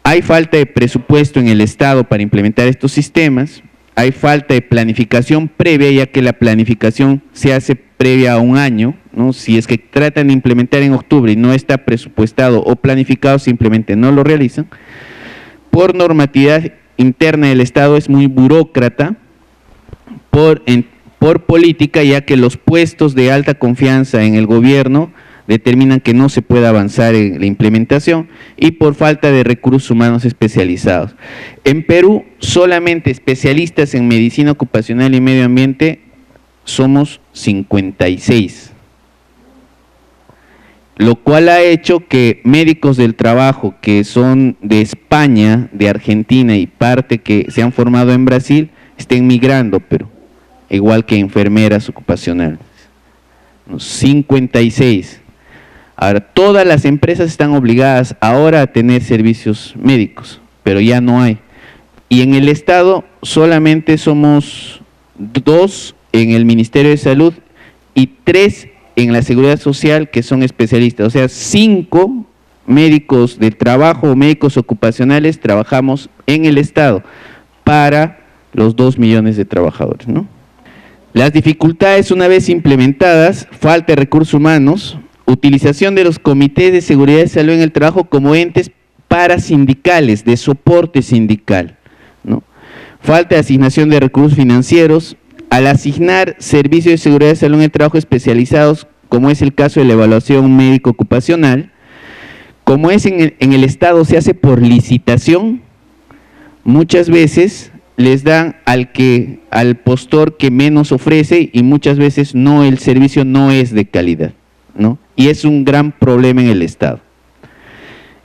Hay falta de presupuesto en el Estado para implementar estos sistemas, hay falta de planificación previa, ya que la planificación se hace previa a un año, ¿no? Si es que tratan de implementar en octubre y no está presupuestado o planificado, simplemente no lo realizan. Por normatividad interna del Estado es muy burócrata, por política, ya que los puestos de alta confianza en el gobierno determinan que no se puede avanzar en la implementación, y por falta de recursos humanos especializados. En Perú, solamente especialistas en medicina ocupacional y medio ambiente somos 56, lo cual ha hecho que médicos del trabajo que son de España, de Argentina y parte que se han formado en Brasil, estén migrando, pero igual que enfermeras ocupacionales. 56. Ahora, todas las empresas están obligadas ahora a tener servicios médicos, pero ya no hay. Y en el Estado solamente somos 2 en el Ministerio de Salud y 3 en la Seguridad Social que son especialistas. O sea, 5 médicos del trabajo o médicos ocupacionales trabajamos en el Estado para los 2 millones de trabajadores, ¿no? Las dificultades una vez implementadas: falta de recursos humanos, utilización de los comités de seguridad y salud en el trabajo como entes parasindicales, de soporte sindical, ¿no? Falta de asignación de recursos financieros. Al asignar servicios de seguridad y salud en el trabajo especializados, como es el caso de la evaluación médico ocupacional, como es en el Estado se hace por licitación, muchas veces les dan al postor que menos ofrece, y muchas veces el servicio no es de calidad, ¿no? Y es un gran problema en el Estado.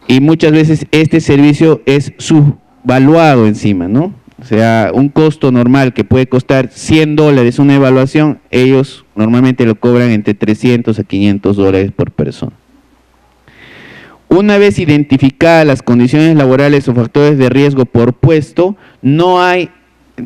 Y muchas veces este servicio es subvaluado encima, ¿no? O sea, un costo normal que puede costar $100 una evaluación, ellos normalmente lo cobran entre $300 a $500 por persona. Una vez identificadas las condiciones laborales o factores de riesgo por puesto, no hay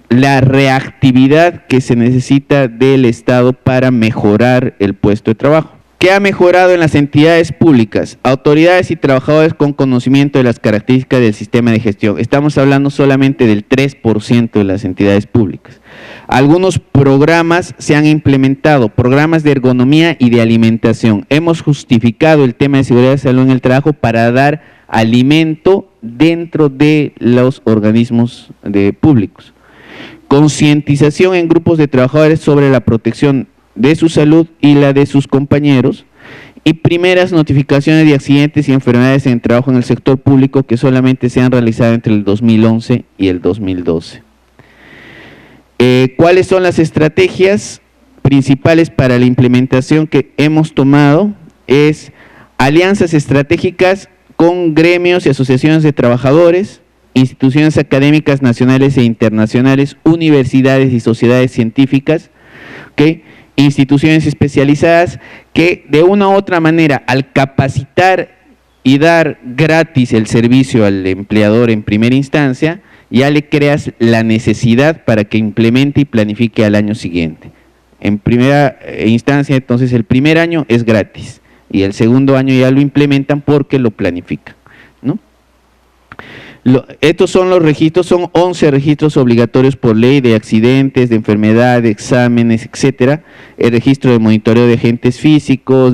la reactividad que se necesita del Estado para mejorar el puesto de trabajo. ¿Qué ha mejorado en las entidades públicas? Autoridades y trabajadores con conocimiento de las características del sistema de gestión. Estamos hablando solamente del 3% de las entidades públicas. Algunos programas se han implementado, programas de ergonomía y de alimentación. Hemos justificado el tema de seguridad y salud en el trabajo para dar alimento dentro de los organismos públicos. Concientización en grupos de trabajadores sobre la protección de su salud y la de sus compañeros, y primeras notificaciones de accidentes y enfermedades en el trabajo en el sector público que solamente se han realizado entre el 2011 y el 2012. ¿Cuáles son las estrategias principales para la implementación que hemos tomado? Es alianzas estratégicas con gremios y asociaciones de trabajadores, instituciones académicas nacionales e internacionales, universidades y sociedades científicas, ¿okay? Instituciones especializadas que de una u otra manera, al capacitar y dar gratis el servicio al empleador en primera instancia, ya le creas la necesidad para que implemente y planifique al año siguiente. En primera instancia, entonces, el primer año es gratis y el segundo año ya lo implementan porque lo planifican, ¿no? Estos son los registros, son 11 registros obligatorios por ley de accidentes, de enfermedad, de exámenes, etcétera. El registro de monitoreo de agentes físicos,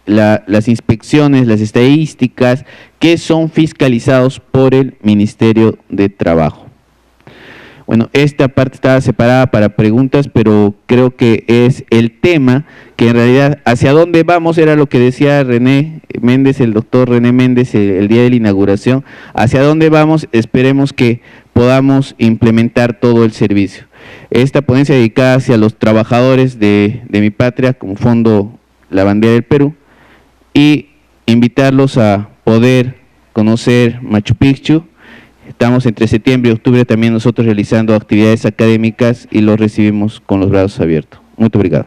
las inspecciones, las estadísticas, que son fiscalizados por el Ministerio de Trabajo. Bueno, esta parte estaba separada para preguntas, pero creo que es el tema que en realidad hacia dónde vamos, era lo que decía René Méndez, el doctor René Méndez el día de la inauguración, hacia dónde vamos, esperemos que podamos implementar todo el servicio. Esta ponencia dedicada hacia los trabajadores de mi patria como Fondo La Bandera del Perú, y invitarlos a poder conocer Machu Picchu. Estamos entre septiembre y octubre también nosotros realizando actividades académicas y los recibimos con los brazos abiertos. Muito obrigado.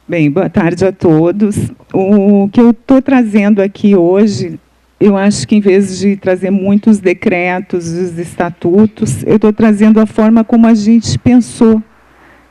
Bem, boa tarde a todos. O que eu estou trazendo aqui hoje eu acho que, em vez de trazer muitos decretos, os estatutos, eu estou trazendo a forma como a gente pensou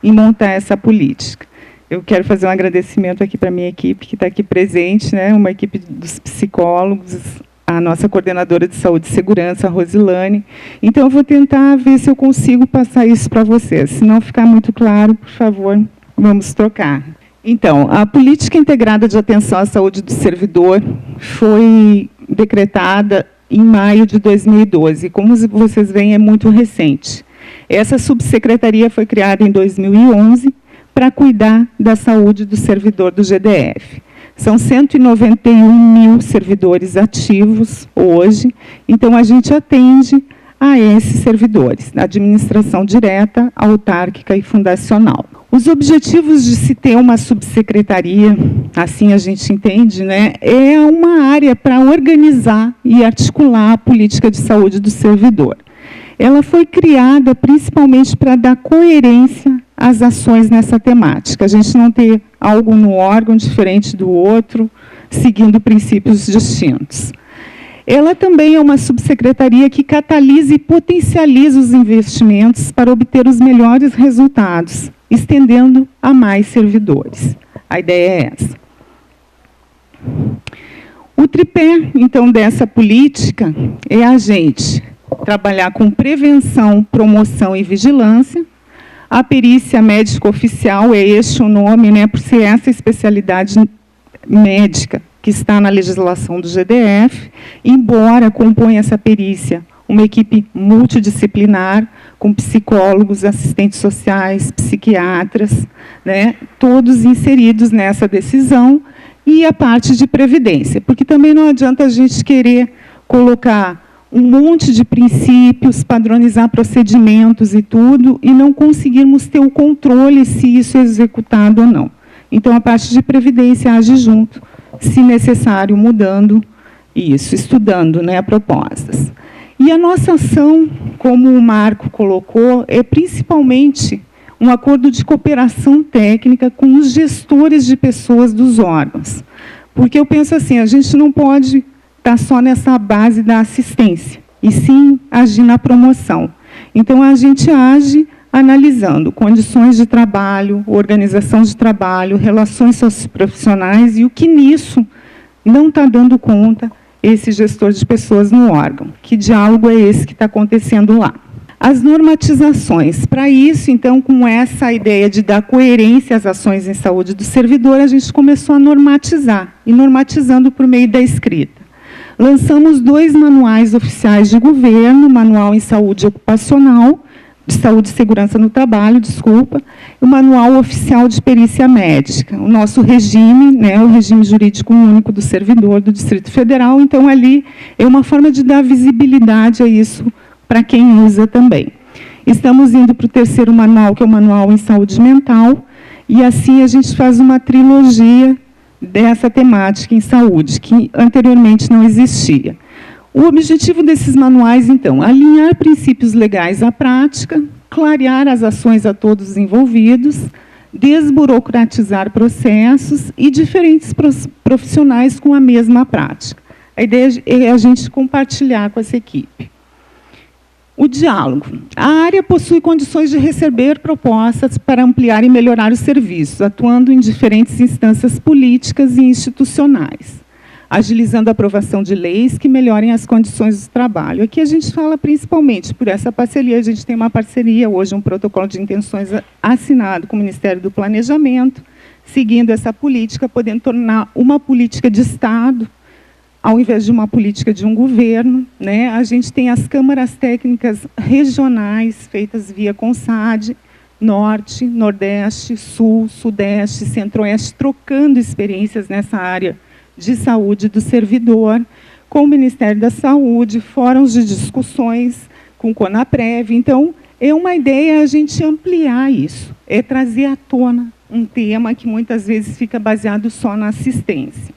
em montar essa política. Eu quero fazer um agradecimento aqui para a minha equipe, que está aqui presente, né, uma equipe dos psicólogos, a nossa coordenadora de saúde e segurança, a Rosilane. Então, eu vou tentar ver se eu consigo passar isso para vocês. Se não ficar muito claro, por favor, vamos trocar. Então, a Política Integrada de Atenção à Saúde do Servidor foi decretada em maio de 2012. Como vocês veem, é muito recente. Essa subsecretaria foi criada em 2011 para cuidar da saúde do servidor do GDF. São 191 mil servidores ativos hoje, então a gente atende a esses servidores, na administração direta, autárquica e fundacional. Os objetivos de se ter uma subsecretaria, assim a gente entende, né, é uma área para organizar e articular a política de saúde do servidor. Ela foi criada principalmente para dar coerência às ações nessa temática. A gente não ter algo no órgão diferente do outro, seguindo princípios distintos. Ela também é uma subsecretaria que catalisa e potencializa os investimentos para obter os melhores resultados, estendendo a mais servidores. A ideia é essa. O tripé, então, dessa política é a gente trabalhar com prevenção, promoção e vigilância. A perícia médico-oficial, é este o nome, né, por ser essa especialidade médica que está na legislação do GDF, embora componha essa perícia uma equipe multidisciplinar, com psicólogos, assistentes sociais, psiquiatras, né, todos inseridos nessa decisão, e a parte de previdência, porque também não adianta a gente querer colocar um monte de princípios, padronizar procedimentos e tudo, e não conseguirmos ter o controle se isso é executado ou não. Então, a parte de previdência age junto, se necessário, mudando isso, estudando, né, propostas. E a nossa ação, como o Marco colocou, é principalmente um acordo de cooperação técnica com os gestores de pessoas dos órgãos. Porque eu penso assim, a gente não pode estar só nessa base da assistência, e sim agir na promoção. Então, a gente age analisando condições de trabalho, organização de trabalho, relações socioprofissionais, e o que nisso não está dando conta esse gestor de pessoas no órgão. Que diálogo é esse que está acontecendo lá? As normatizações. Para isso, então, com essa ideia de dar coerência às ações em saúde do servidor, a gente começou a normatizar, e normatizando por meio da escrita. Lançamos 2 manuais oficiais de governo, Manual em Saúde Ocupacional, de Saúde e Segurança no Trabalho, desculpa, e o Manual Oficial de Perícia Médica. O nosso regime, né, o regime jurídico único do servidor do Distrito Federal, então, ali é uma forma de dar visibilidade a isso para quem usa também. Estamos indo para o 3º manual, que é o Manual em Saúde Mental, e assim a gente faz uma trilogia dessa temática em saúde, que anteriormente não existia. O objetivo desses manuais, então, alinhar princípios legais à prática, clarear as ações a todos os envolvidos, desburocratizar processos e diferentes profissionais com a mesma prática. A ideia é a gente compartilhar com essa equipe. O diálogo. A área possui condições de receber propostas para ampliar e melhorar os serviços, atuando em diferentes instâncias políticas e institucionais, agilizando a aprovação de leis que melhorem as condições do trabalho. Aqui a gente fala principalmente por essa parceria, a gente tem uma parceria hoje, um protocolo de intenções assinado com o Ministério do Planejamento, seguindo essa política, podendo tornar uma política de Estado, ao invés de uma política de um governo, né? A gente tem as câmaras técnicas regionais, feitas via CONSAD, Norte, Nordeste, Sul, Sudeste, Centro-Oeste, trocando experiências nessa área de saúde do servidor, com o Ministério da Saúde, fóruns de discussões com o CONAPREV. Então, é uma ideia a gente ampliar isso, é trazer à tona um tema que muitas vezes fica baseado só na assistência.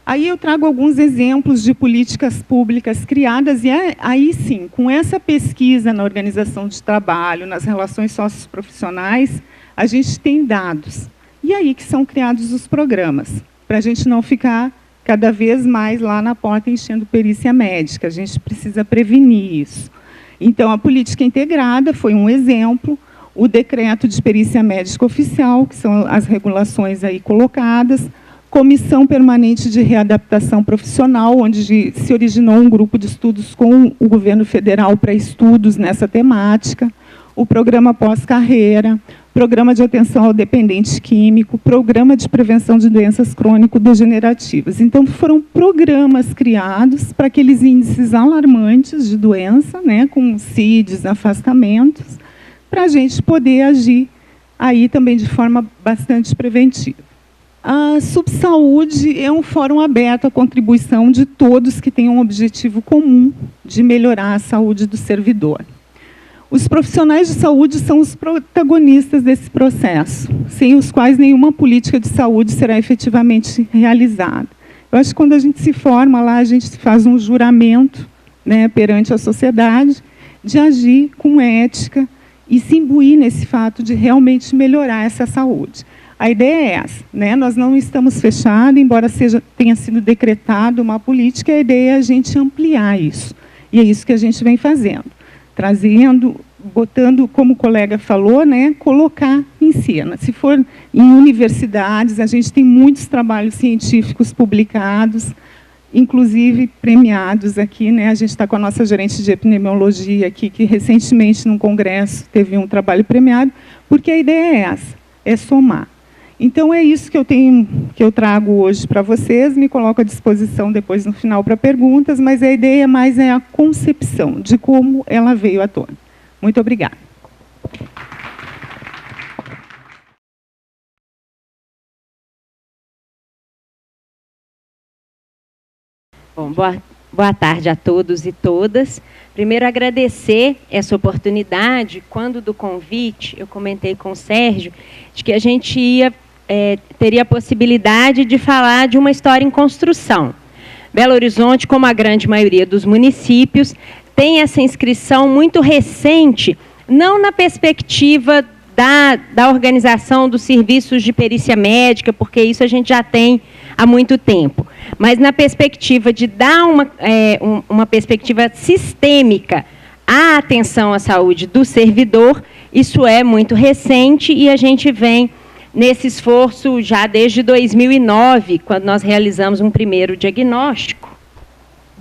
Aí eu trago alguns exemplos de políticas públicas criadas, e aí sim, com essa pesquisa na organização de trabalho, nas relações socioprofissionais, a gente tem dados. E aí que são criados os programas, para a gente não ficar cada vez mais lá na porta enchendo perícia médica. A gente precisa prevenir isso. Então, a política integrada foi um exemplo, o decreto de perícia médica oficial, que são as regulações aí colocadas, comissão permanente de readaptação profissional, onde se originou um grupo de estudos com o governo federal para estudos nessa temática, o programa pós-carreira, programa de atenção ao dependente químico, programa de prevenção de doenças crônico-degenerativas. Então, foram programas criados para aqueles índices alarmantes de doença, né, com CIDs, afastamentos, para a gente poder agir aí também de forma bastante preventiva. A Subsaúde é um fórum aberto à contribuição de todos que têm um objetivo comum de melhorar a saúde do servidor. Os profissionais de saúde são os protagonistas desse processo, sem os quais nenhuma política de saúde será efetivamente realizada. Eu acho que quando a gente se forma lá, a gente faz um juramento, né, perante a sociedade, de agir com ética e se imbuir nesse fato de realmente melhorar essa saúde. A ideia é essa, né? Nós não estamos fechados, embora tenha sido decretada uma política, a ideia é a gente ampliar isso. E é isso que a gente vem fazendo. Trazendo, botando, como o colega falou, né, colocar em cena. Se for em universidades, a gente tem muitos trabalhos científicos publicados, inclusive premiados aqui, né? A gente está com a nossa gerente de epidemiologia aqui, que recentemente, num congresso, teve um trabalho premiado, porque a ideia é essa, é somar. Então, é isso que eu trago hoje para vocês, me coloco à disposição depois, no final, para perguntas, mas a ideia mais é a concepção de como ela veio à tona. Muito obrigada. Bom, boa tarde a todos e todas. Primeiro, agradecer essa oportunidade. Quando do convite, eu comentei com o Sérgio, de que a gente teria a possibilidade de falar de uma história em construção. Belo Horizonte, como a grande maioria dos municípios, tem essa inscrição muito recente, não na perspectiva da organização dos serviços de perícia médica, porque isso a gente já tem há muito tempo, mas na perspectiva de dar uma perspectiva sistêmica à atenção à saúde do servidor. Isso é muito recente e a gente vem nesse esforço já desde 2009, quando nós realizamos um primeiro diagnóstico,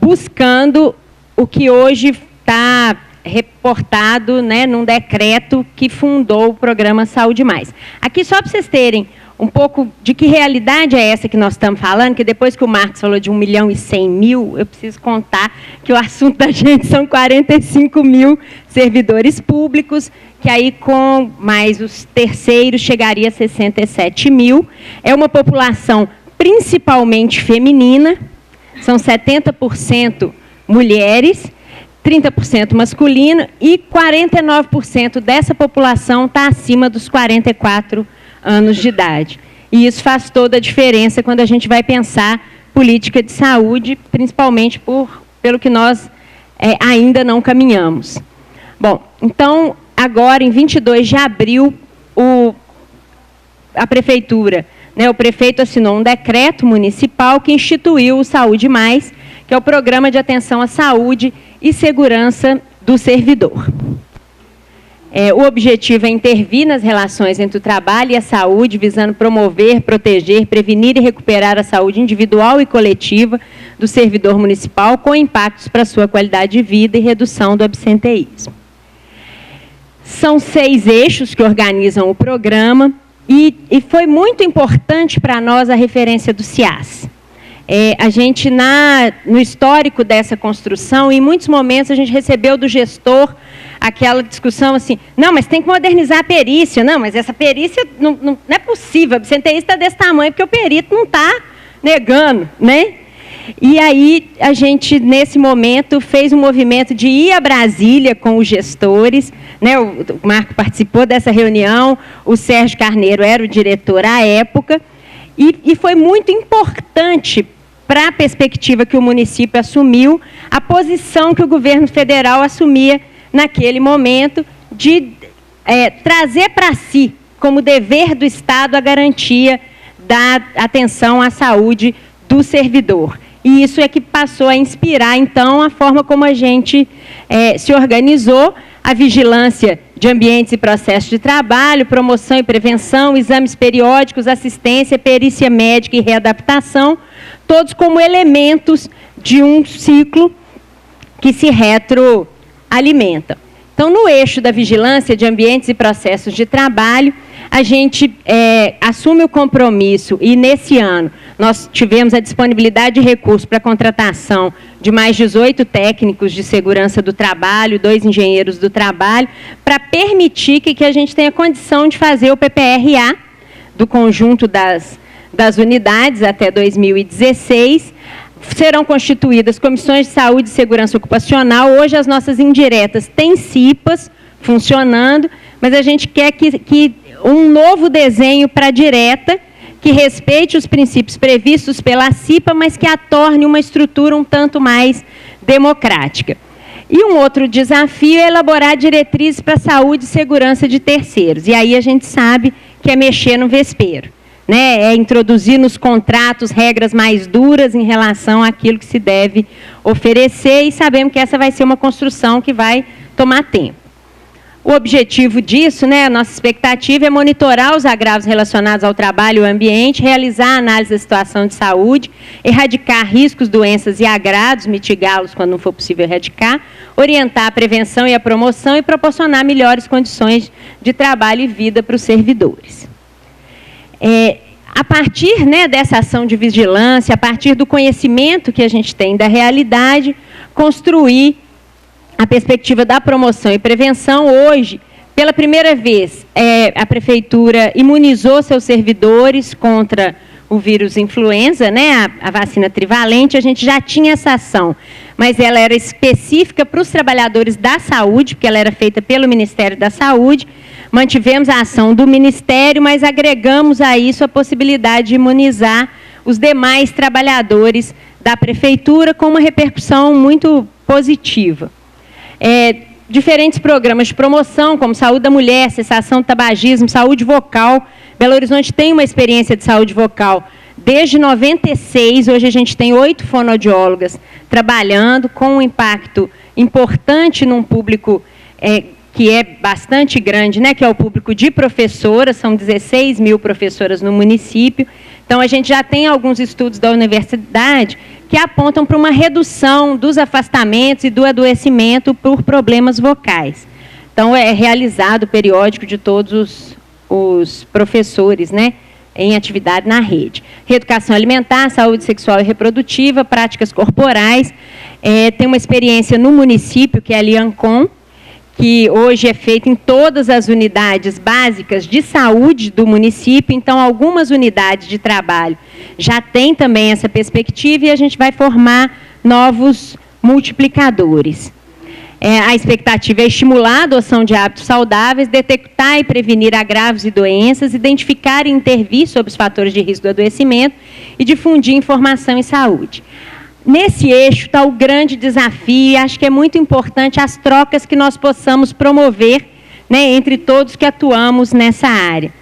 buscando o que hoje está reportado, né, num decreto que fundou o programa Saúde Mais. Aqui, só para vocês terem um pouco de que realidade é essa que nós estamos falando, que depois que o Marcos falou de 1.100.000, eu preciso contar que o assunto da gente são 45 mil servidores públicos, que aí com mais os terceiros chegaria a 67 mil. É uma população principalmente feminina, são 70% mulheres, 30% masculino, e 49% dessa população está acima dos 44 anos de idade. E isso faz toda a diferença quando a gente vai pensar política de saúde, principalmente pelo que nós ainda não caminhamos. Bom, então, agora, em 22 de abril, a Prefeitura, né, o prefeito assinou um decreto municipal que instituiu o Saúde Mais, que é o Programa de Atenção à Saúde e Segurança do Servidor. O objetivo é intervir nas relações entre o trabalho e a saúde, visando promover, proteger, prevenir e recuperar a saúde individual e coletiva do servidor municipal, com impactos para a sua qualidade de vida e redução do absenteísmo. São 6 eixos que organizam o programa e foi muito importante para nós a referência do CIAS. A gente, no histórico dessa construção, em muitos momentos a gente recebeu do gestor aquela discussão assim, não, mas tem que modernizar a perícia, não, mas essa perícia não é possível, o absenteísta está desse tamanho, porque o perito não está negando, né? E aí, a gente, nesse momento, fez um movimento de ir a Brasília com os gestores, né? O Marco participou dessa reunião, o Sérgio Carneiro era o diretor à época, e foi muito importante para a perspectiva que o município assumiu, a posição que o governo federal assumia naquele momento de trazer para si, como dever do Estado, a garantia da atenção à saúde do servidor. E isso é que passou a inspirar, então, a forma como a gente se organizou, a vigilância de ambientes e processos de trabalho, promoção e prevenção, exames periódicos, assistência, perícia médica e readaptação, todos como elementos de um ciclo que se retroalimenta. Então, no eixo da vigilância de ambientes e processos de trabalho, a gente assume o compromisso, e nesse ano nós tivemos a disponibilidade de recursos para a contratação de mais 18 técnicos de segurança do trabalho, 2 engenheiros do trabalho, para permitir que a gente tenha condição de fazer o PPRA do conjunto das unidades até 2016. Serão constituídas comissões de saúde e segurança ocupacional. Hoje as nossas indiretas têm CIPAs funcionando, mas a gente quer que um novo desenho para a direta, que respeite os princípios previstos pela CIPA, mas que a torne uma estrutura um tanto mais democrática. E um outro desafio é elaborar diretrizes para a saúde e segurança de terceiros. E aí a gente sabe que é mexer no vespeiro, né? É introduzir nos contratos regras mais duras em relação àquilo que se deve oferecer, e sabemos que essa vai ser uma construção que vai tomar tempo. O objetivo disso, né, a nossa expectativa é monitorar os agravos relacionados ao trabalho e ao ambiente, realizar a análise da situação de saúde, erradicar riscos, doenças e agravos, mitigá-los quando não for possível erradicar, orientar a prevenção e a promoção e proporcionar melhores condições de trabalho e vida para os servidores. A partir, né, dessa ação de vigilância, a partir do conhecimento que a gente tem da realidade, construir a perspectiva da promoção e prevenção. Hoje, pela primeira vez, a Prefeitura imunizou seus servidores contra o vírus influenza, né, a vacina trivalente. A gente já tinha essa ação, mas ela era específica para os trabalhadores da saúde, porque ela era feita pelo Ministério da Saúde. Mantivemos a ação do Ministério, mas agregamos a isso a possibilidade de imunizar os demais trabalhadores da Prefeitura, com uma repercussão muito positiva. Diferentes programas de promoção, como saúde da mulher, cessação do tabagismo, saúde vocal. Belo Horizonte tem uma experiência de saúde vocal desde 96, hoje a gente tem 8 fonoaudiólogas trabalhando, com um impacto importante num público que é bastante grande, né, que é o público de professoras, são 16 mil professoras no município. Então, a gente já tem alguns estudos da universidade que apontam para uma redução dos afastamentos e do adoecimento por problemas vocais. Então, é realizado o periódico de todos os professores, né, em atividade na rede. Reeducação alimentar, saúde sexual e reprodutiva, práticas corporais. Tem uma experiência no município, que é a Liancom, que hoje é feita em todas as unidades básicas de saúde do município. Então, algumas unidades de trabalho já têm também essa perspectiva, e a gente vai formar novos multiplicadores. A expectativa é estimular a adoção de hábitos saudáveis, detectar e prevenir agravos e doenças, identificar e intervir sobre os fatores de risco do adoecimento e difundir informação em saúde. Nesse eixo está o grande desafio, e acho que é muito importante as trocas que nós possamos promover, né, entre todos que atuamos nessa área.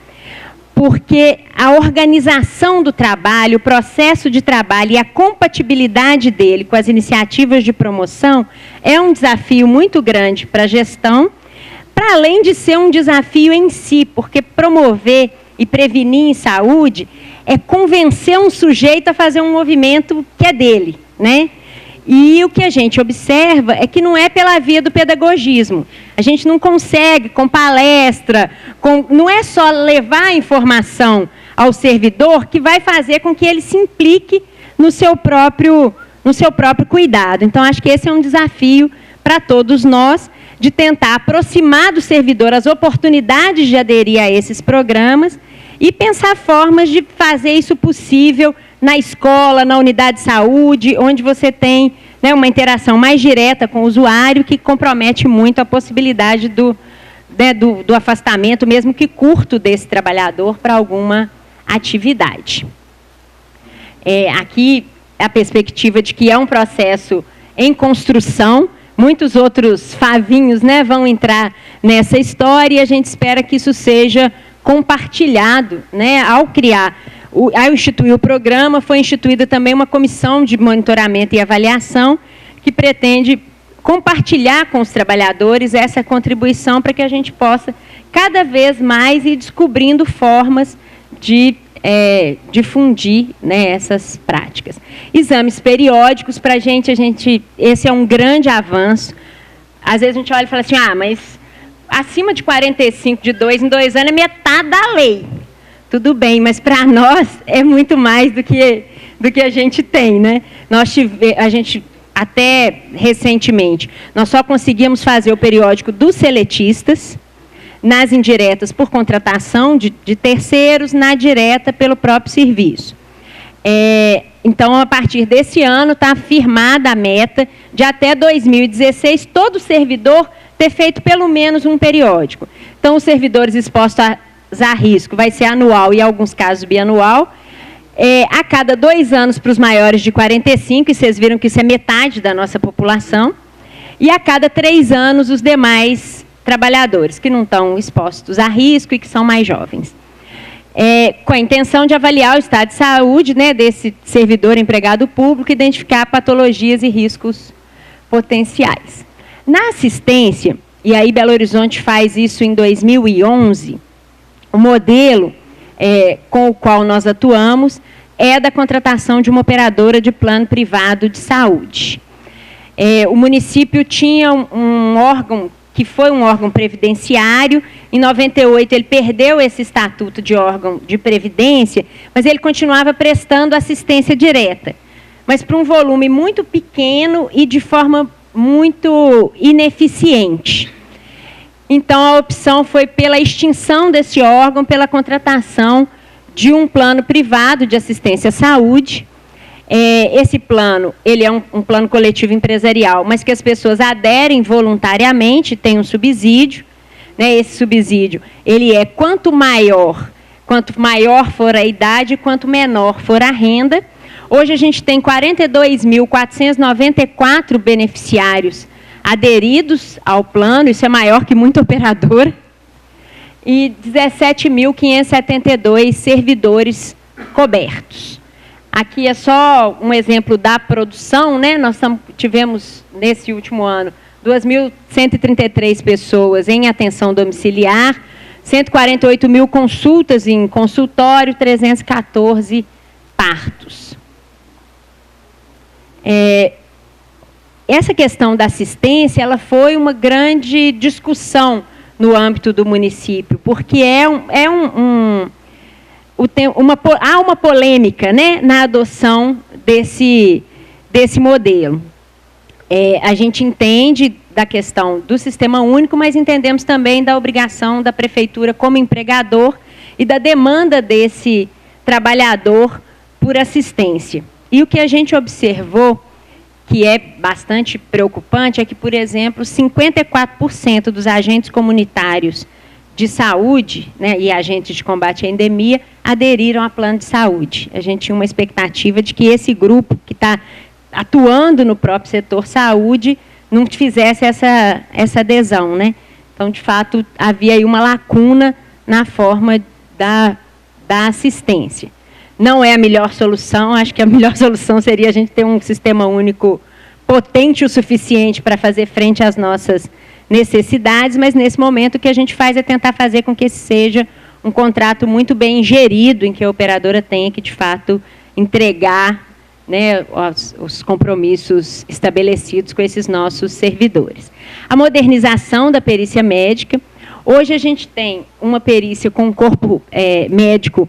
Porque a organização do trabalho, o processo de trabalho e a compatibilidade dele com as iniciativas de promoção é um desafio muito grande para a gestão, para além de ser um desafio em si, porque promover e prevenir em saúde é convencer um sujeito a fazer um movimento que é dele, né? E o que a gente observa é que não é pela via do pedagogismo. A gente não consegue, com palestra, não é só levar a informação ao servidor que vai fazer com que ele se implique no seu próprio cuidado. Então, acho que esse é um desafio para todos nós, de tentar aproximar do servidor as oportunidades de aderir a esses programas e pensar formas de fazer isso possível na escola, na unidade de saúde, onde você tem, né, uma interação mais direta com o usuário, que compromete muito a possibilidade do afastamento, mesmo que curto, desse trabalhador para alguma atividade. Aqui a perspectiva de que é um processo em construção, muitos outros favinhos, né, vão entrar nessa história, e a gente espera que isso seja compartilhado, né, ao criar ao instituir o programa, foi instituída também uma comissão de monitoramento e avaliação que pretende compartilhar com os trabalhadores essa contribuição para que a gente possa cada vez mais ir descobrindo formas de difundir, né, essas práticas. Exames periódicos, para a gente, esse é um grande avanço. Às vezes a gente olha e fala assim, mas acima de 45, de 2 em 2 anos, é metade da lei. Tudo bem, mas para nós é muito mais do que a gente tem, né? A gente, até recentemente, nós só conseguimos fazer o periódico dos seletistas, nas indiretas por contratação de terceiros, na direta pelo próprio serviço. Então, a partir desse ano, está firmada a meta de até 2016, todo servidor ter feito pelo menos um periódico. Então, os servidores expostos a risco vai ser anual e, em alguns casos, bianual. A cada 2 anos para os maiores de 45, e vocês viram que isso é metade da nossa população, e a cada 3 anos os demais trabalhadores que não estão expostos a risco e que são mais jovens. Com a intenção de avaliar o estado de saúde, né, desse servidor empregado público e identificar patologias e riscos potenciais. Na assistência, e aí Belo Horizonte faz isso em 2011, o modelo com o qual nós atuamos é da contratação de uma operadora de plano privado de saúde. O município tinha um órgão que foi um órgão previdenciário. Em 98, ele perdeu esse estatuto de órgão de previdência, mas ele continuava prestando assistência direta, mas para um volume muito pequeno e de forma muito ineficiente. Então, a opção foi pela extinção desse órgão, pela contratação de um plano privado de assistência à saúde. Esse plano, ele é um plano coletivo empresarial, mas que as pessoas aderem voluntariamente, tem um subsídio, né? Esse subsídio, ele quanto maior for a idade, quanto menor for a renda. Hoje a gente tem 42.494 beneficiários aderidos ao plano, isso é maior que muita operadora, e 17.572 servidores cobertos. Aqui é só um exemplo da produção, né? Nós tivemos, nesse último ano, 2.133 pessoas em atenção domiciliar, 148 mil consultas em consultório, 314 partos. Essa questão da assistência, ela foi uma grande discussão no âmbito do município, porque há uma polêmica, né, na adoção desse modelo. A gente entende da questão do sistema único, mas entendemos também da obrigação da prefeitura como empregador e da demanda desse trabalhador por assistência. E o que a gente observou, que é bastante preocupante, é que, por exemplo, 54% dos agentes comunitários de saúde, né, e agentes de combate à endemia aderiram a plano de saúde. A gente tinha uma expectativa de que esse grupo que está atuando no próprio setor saúde não fizesse essa adesão, né? Então, de fato, havia aí uma lacuna na forma da assistência. Não é a melhor solução, acho que a melhor solução seria a gente ter um sistema único potente o suficiente para fazer frente às nossas necessidades, mas nesse momento o que a gente faz é tentar fazer com que esse seja um contrato muito bem gerido, em que a operadora tenha que, de fato, entregar, né, os compromissos estabelecidos com esses nossos servidores. A modernização da perícia médica. Hoje a gente tem uma perícia com um corpo médico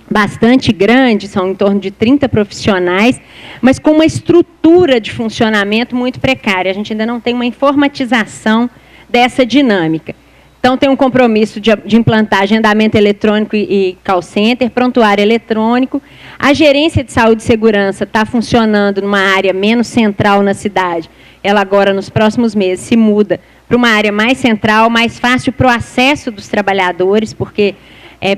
bastante grande, são em torno de 30 profissionais, mas com uma estrutura de funcionamento muito precária. A gente ainda não tem uma informatização dessa dinâmica. Então, tem um compromisso de implantar agendamento eletrônico e call center, prontuário eletrônico. A gerência de saúde e segurança está funcionando numa área menos central na cidade. Ela agora, nos próximos meses, se muda para uma área mais central, mais fácil para o acesso dos trabalhadores, porque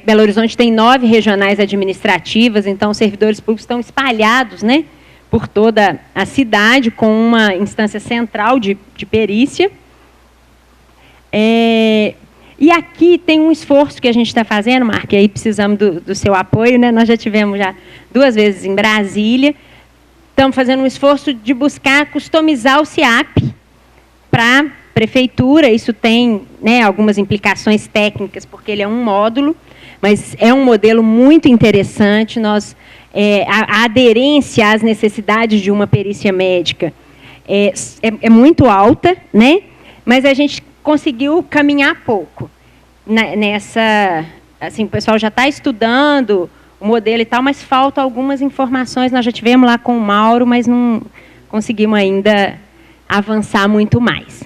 Belo Horizonte tem 9 regionais administrativas, então os servidores públicos estão espalhados, né, por toda a cidade, com uma instância central de perícia. E aqui tem um esforço que a gente está fazendo, Marco, e aí precisamos do seu apoio, né? Nós já tivemos 2 vezes em Brasília. Estamos fazendo um esforço de buscar customizar o CIAP para a prefeitura. Isso tem, né, algumas implicações técnicas, porque ele é um módulo, mas é um modelo muito interessante. A aderência às necessidades de uma perícia médica é muito alta, né? Mas a gente conseguiu caminhar pouco nessa. Assim, o pessoal já está estudando o modelo e tal, mas faltam algumas informações. Nós já tivemos lá com o Mauro, mas não conseguimos ainda avançar muito mais.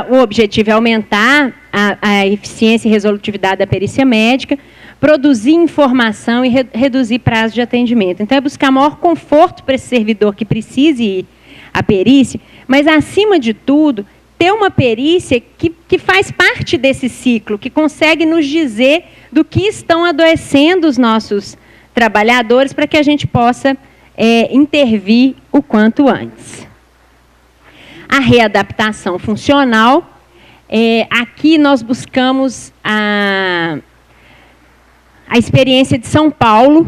O objetivo é aumentar a eficiência e resolutividade da perícia médica, produzir informação e reduzir prazo de atendimento. Então, é buscar maior conforto para esse servidor que precise ir à perícia, mas, acima de tudo, ter uma perícia que faz parte desse ciclo, que consegue nos dizer do que estão adoecendo os nossos trabalhadores para que a gente possa intervir o quanto antes. A readaptação funcional, aqui nós buscamos a experiência de São Paulo,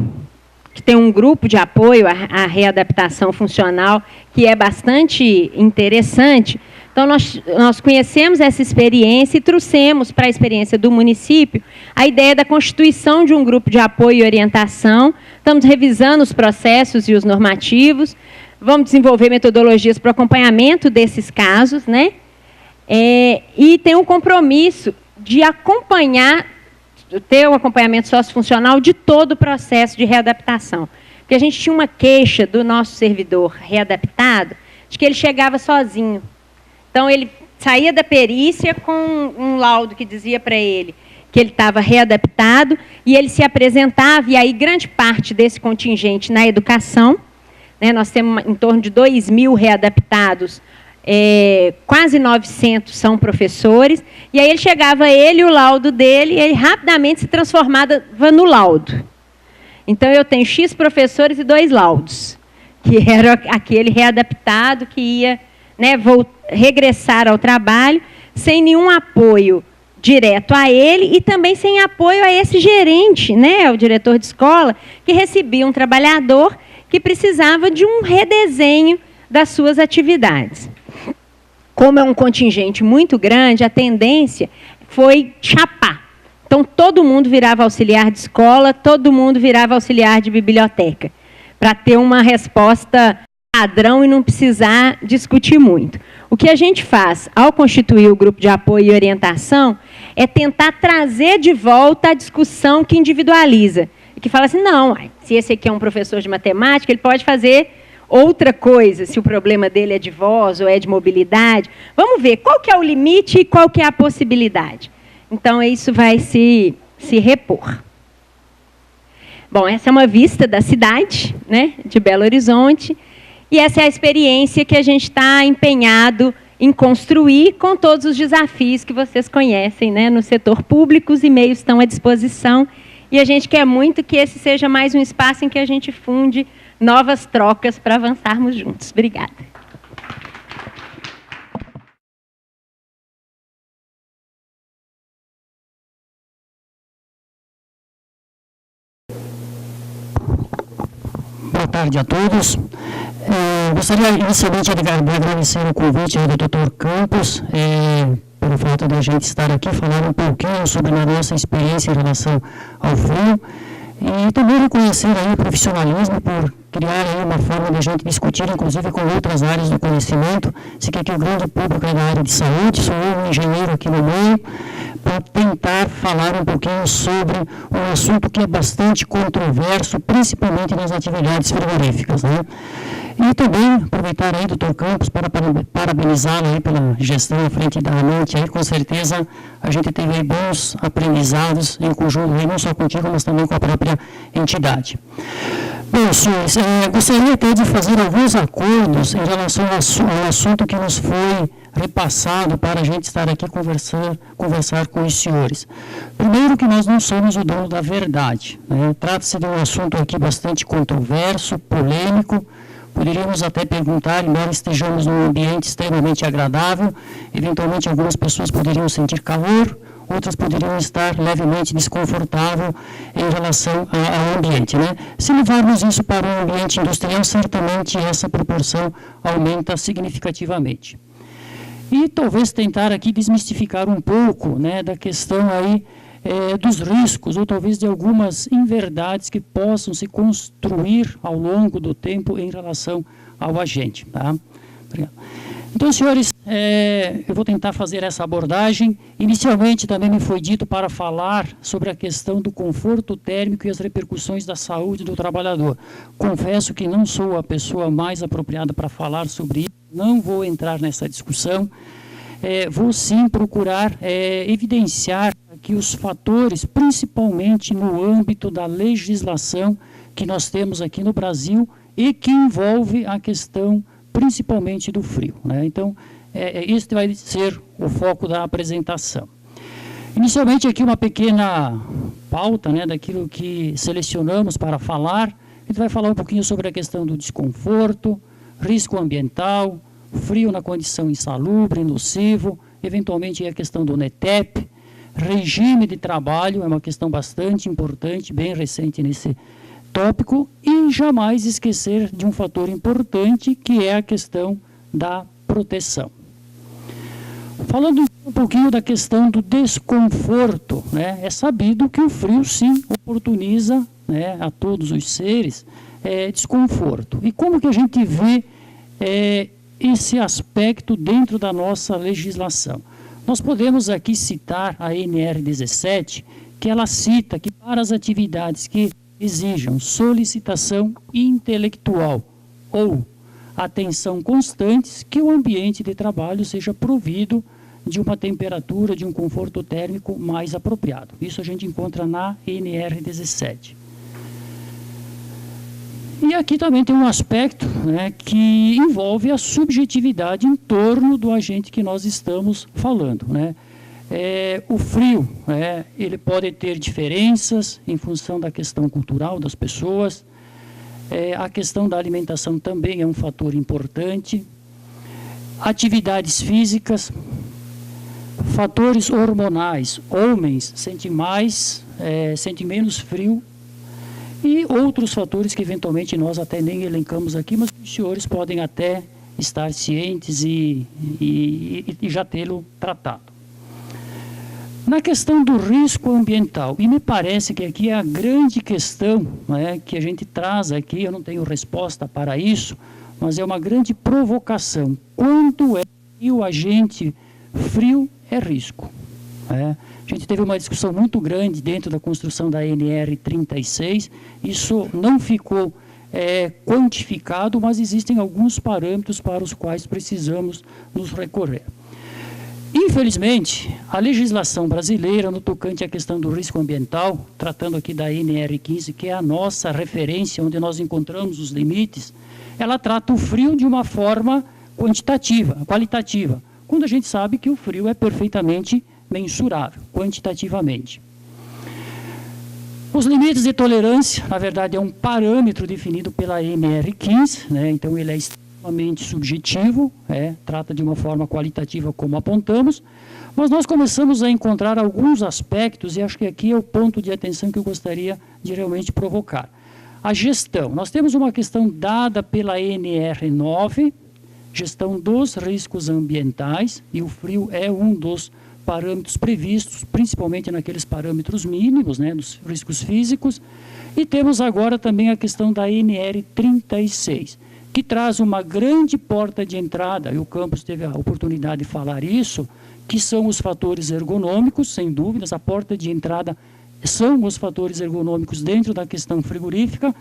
que tem um grupo de apoio à readaptação funcional, que é bastante interessante. Então, nós conhecemos essa experiência e trouxemos para a experiência do município a ideia da constituição de um grupo de apoio e orientação. Estamos revisando os processos e os normativos, vamos desenvolver metodologias para o acompanhamento desses casos, né? E tem um compromisso de ter um acompanhamento sociofuncional de todo o processo de readaptação. Porque a gente tinha uma queixa do nosso servidor readaptado, de que ele chegava sozinho. Então, ele saía da perícia com um laudo que dizia para ele que ele estava readaptado, e ele se apresentava, e aí grande parte desse contingente na educação, né, nós temos em torno de 2.000 readaptados, quase 900 são professores, e aí ele chegava, o laudo dele, e ele rapidamente se transformava no laudo. Então, eu tenho X professores e 2 laudos, que era aquele readaptado que ia, né, regressar ao trabalho, sem nenhum apoio direto a ele e também sem apoio a esse gerente, né, o diretor de escola, que recebia um trabalhador que precisava de um redesenho das suas atividades. Como é um contingente muito grande, a tendência foi chapar. Então, todo mundo virava auxiliar de escola, todo mundo virava auxiliar de biblioteca, para ter uma resposta padrão e não precisar discutir muito. O que a gente faz ao constituir o grupo de apoio e orientação é tentar trazer de volta a discussão que individualiza, que fala assim, não, se esse aqui é um professor de matemática, ele pode fazer outra coisa, se o problema dele é de voz ou é de mobilidade. Vamos ver qual que é o limite e qual que é a possibilidade. Então, isso vai se repor. Bom, essa é uma vista da cidade, né, de Belo Horizonte, e essa é a experiência que a gente está empenhado em construir com todos os desafios que vocês conhecem, né, no setor público, os e-mails estão à disposição, e a gente quer muito que esse seja mais um espaço em que a gente funde novas trocas para avançarmos juntos. Obrigada. Boa tarde a todos. Gostaria inicialmente de agradecer o convite do Dr. Campos, pelo fato de a gente estar aqui, falar um pouquinho sobre a nossa experiência em relação ao FUN, e também reconhecer aí o profissionalismo por criar aí uma forma de a gente discutir, inclusive com outras áreas do conhecimento. Sei que aqui o grande público é da área de saúde, sou eu, um engenheiro aqui no meio, para tentar falar um pouquinho sobre um assunto que é bastante controverso, principalmente nas atividades frigoríficas, né? E também aproveitar aí, doutor Campos, para parabenizá-lo aí pela gestão à frente da AMANT. Aí, com certeza, a gente teve aí bons aprendizados em conjunto, aí, não só contigo, mas também com a própria entidade. Bom, senhores, gostaria até de fazer alguns acordos em relação ao assunto que nos foi repassado para a gente estar aqui conversar com os senhores. Primeiro, que nós não somos o dono da verdade, né? Trata-se de um assunto aqui bastante controverso, polêmico. Poderíamos até perguntar, embora estejamos num ambiente extremamente agradável, eventualmente algumas pessoas poderiam sentir calor, outras poderiam estar levemente desconfortáveis em relação ao ambiente, né? Se levarmos isso para um ambiente industrial, certamente essa proporção aumenta significativamente. E talvez tentar aqui desmistificar um pouco, né, da questão aí dos riscos, ou talvez de algumas inverdades que possam se construir ao longo do tempo em relação ao agente. Tá? Obrigado. Então, senhores, eu vou tentar fazer essa abordagem. Inicialmente, também me foi dito para falar sobre a questão do conforto térmico e as repercussões da saúde do trabalhador. Confesso que não sou a pessoa mais apropriada para falar sobre isso, não vou entrar nessa discussão. Vou sim procurar evidenciar aqui os fatores, principalmente no âmbito da legislação que nós temos aqui no Brasil e que envolve a questão principalmente do frio, né? Então, este vai ser o foco da apresentação. Inicialmente aqui uma pequena pauta, né, daquilo que selecionamos para falar. A gente vai falar um pouquinho sobre a questão do desconforto, risco ambiental, frio na condição insalubre, nocivo, eventualmente a questão do NETEP, regime de trabalho, é uma questão bastante importante, bem recente nesse tópico, e jamais esquecer de um fator importante, que é a questão da proteção. Falando um pouquinho da questão do desconforto, né, é sabido que o frio, sim, oportuniza, né, a todos os seres desconforto. E como que a gente vê esse aspecto dentro da nossa legislação? Nós podemos aqui citar a NR17, que ela cita que para as atividades que exijam solicitação intelectual ou atenção constantes, que o ambiente de trabalho seja provido de uma temperatura, de um conforto térmico mais apropriado. Isso a gente encontra na NR17. E aqui também tem um aspecto, né, que envolve a subjetividade em torno do agente que nós estamos falando, né? O frio, ele pode ter diferenças em função da questão cultural das pessoas. A questão da alimentação também é um fator importante. Atividades físicas, fatores hormonais. Homens sentem mais, sentem menos frio. E outros fatores que eventualmente nós até nem elencamos aqui, mas os senhores podem até estar cientes e já tê-lo tratado. Na questão do risco ambiental, e me parece que aqui é a grande questão, né, que a gente traz aqui, eu não tenho resposta para isso, mas é uma grande provocação. Quanto é que o agente frio é risco? A gente teve uma discussão muito grande dentro da construção da NR36, isso não ficou quantificado, mas existem alguns parâmetros para os quais precisamos nos recorrer. Infelizmente, a legislação brasileira no tocante à questão do risco ambiental, tratando aqui da NR15, que é a nossa referência, onde nós encontramos os limites, ela trata o frio de uma forma qualitativa, quando a gente sabe que o frio é perfeitamente mensurável, quantitativamente. Os limites de tolerância, na verdade, é um parâmetro definido pela NR15, né? Então ele é extremamente subjetivo, trata de uma forma qualitativa, como apontamos, mas nós começamos a encontrar alguns aspectos, e acho que aqui é o ponto de atenção que eu gostaria de realmente provocar. A gestão. Nós temos uma questão dada pela NR9, gestão dos riscos ambientais, e o frio é um dos parâmetros previstos, principalmente naqueles parâmetros mínimos, né, dos riscos físicos, e temos agora também a questão da NR36, que traz uma grande porta de entrada, e o campus teve a oportunidade de falar isso, que são os fatores ergonômicos, sem dúvidas, a porta de entrada são os fatores ergonômicos dentro da questão frigorífica,